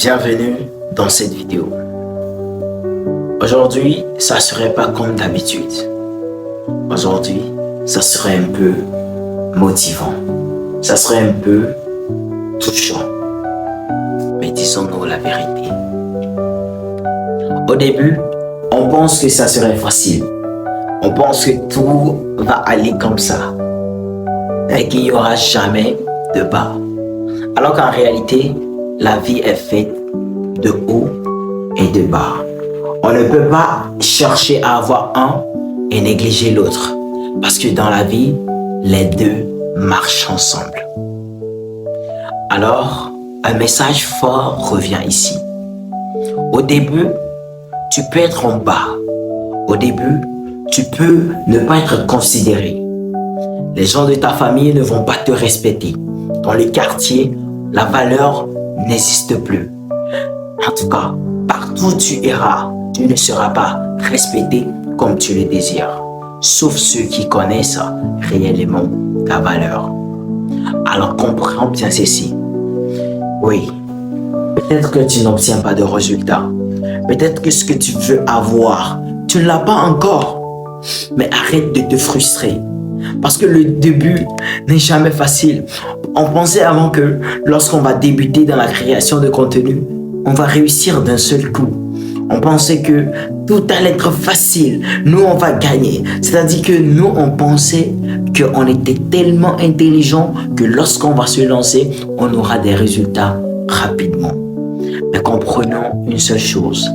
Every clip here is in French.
Bienvenue dans cette vidéo. Aujourd'hui, ça serait pas comme d'habitude. Aujourd'hui, ça serait un peu motivant. Ça serait un peu touchant. Mais disons-nous la vérité. Au début, on pense que ça serait facile. On pense que tout va aller comme ça. Et qu'il n'y aura jamais de bas. Alors qu'en réalité, la vie est faite de haut et de bas. On ne peut pas chercher à avoir un et négliger l'autre. Parce que dans la vie, les deux marchent ensemble. Alors, un message fort revient ici. Au début, tu peux être en bas. Au début, tu peux ne pas être considéré. Les gens de ta famille ne vont pas te respecter. Dans le quartier, la valeur n'existe plus. En tout cas, partout où tu iras, tu ne seras pas respecté comme tu le désires. Sauf ceux qui connaissent réellement ta valeur. Alors comprends bien ceci. Oui, peut-être que tu n'obtiens pas de résultats. Peut-être que ce que tu veux avoir, tu ne l'as pas encore. Mais arrête de te frustrer. Parce que le début n'est jamais facile. On pensait avant que lorsqu'on va débuter dans la création de contenu, on va réussir d'un seul coup. On pensait que tout allait être facile. Nous, on va gagner. C'est-à-dire que nous, on pensait qu'on était tellement intelligent que lorsqu'on va se lancer, on aura des résultats rapidement. Mais comprenons une seule chose.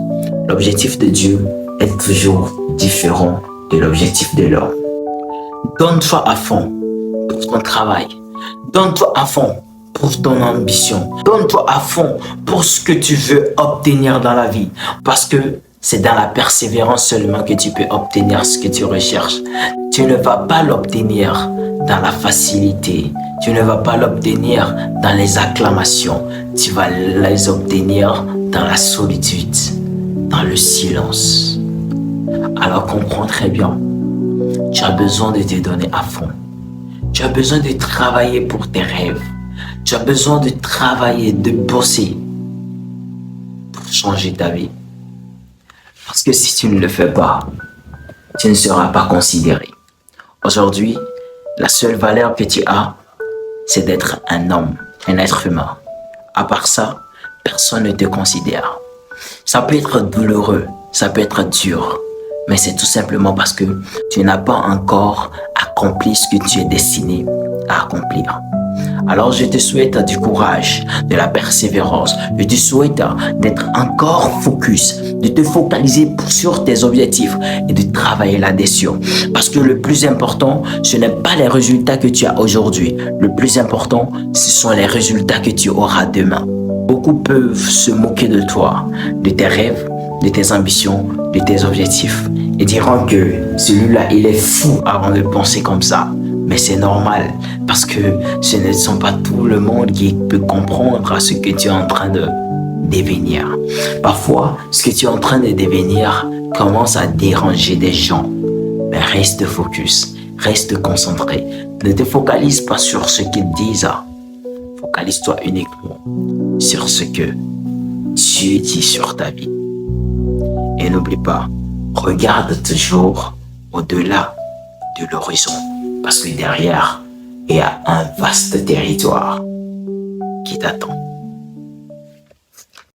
L'objectif de Dieu est toujours différent de l'objectif de l'homme. Donne-toi à fond pour ton travail. Donne-toi à fond pour ton ambition. Donne-toi à fond pour ce que tu veux obtenir dans la vie. Parce que c'est dans la persévérance seulement que tu peux obtenir ce que tu recherches. Tu ne vas pas l'obtenir dans la facilité. Tu ne vas pas l'obtenir dans les acclamations. Tu vas les obtenir dans la solitude, dans le silence. Alors comprends très bien. Tu as besoin de te donner à fond. Tu as besoin de travailler pour tes rêves. Tu as besoin de travailler, de bosser pour changer ta vie. Parce que si tu ne le fais pas, tu ne seras pas considéré. Aujourd'hui, la seule valeur que tu as, c'est d'être un homme, un être humain. À part ça, personne ne te considère. Ça peut être douloureux, ça peut être dur. Mais c'est tout simplement parce que tu n'as pas encore accompli ce que tu es destiné à accomplir. Alors je te souhaite du courage, de la persévérance. Je te souhaite d'être encore focus, de te focaliser sur tes objectifs et de travailler là-dessus. Parce que le plus important, ce n'est pas les résultats que tu as aujourd'hui. Le plus important, ce sont les résultats que tu auras demain. Beaucoup peuvent se moquer de toi, de tes rêves, de tes ambitions, de tes objectifs et diront que celui-là, il est fou avant de penser comme ça. Mais c'est normal parce que ce ne sont pas tout le monde qui peut comprendre ce que tu es en train de devenir. Parfois, ce que tu es en train de devenir commence à déranger des gens. Mais reste focus, reste concentré. Ne te focalise pas sur ce qu'ils disent. Focalise-toi uniquement sur ce que tu dis sur ta vie. Et n'oublie pas, regarde toujours au-delà de l'horizon. Parce que derrière, il y a un vaste territoire qui t'attend.